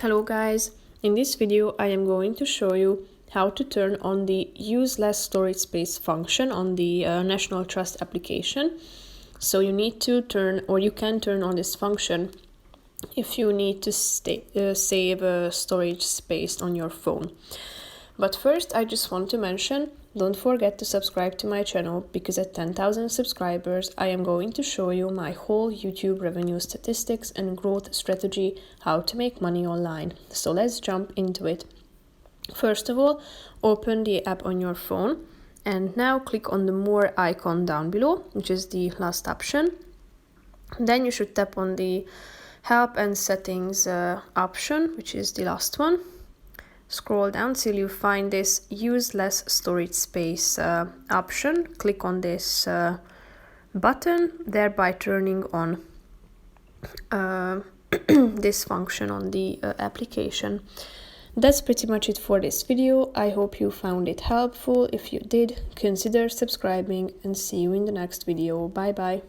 Hello guys, in this video I am going to show you how to turn on the use less storage space function on the National Trust application. So you need to turn, or you can turn on this function if you need to save storage space on your phone. But first I just want to mention, don't forget to subscribe to my channel, because at 10,000 subscribers I am going to show you my whole YouTube revenue statistics and growth strategy, how to make money online. So let's jump into it. First of all, open the app on your phone and now click on the More icon down below, which is the last option. Then you should tap on the Help and Settings option, which is the last one. Scroll down till you find this Use Less Storage Space option. Click on this button, thereby turning on this function on the application. That's pretty much it for this video. I hope you found it helpful. If you did, consider subscribing and see you in the next video. Bye bye.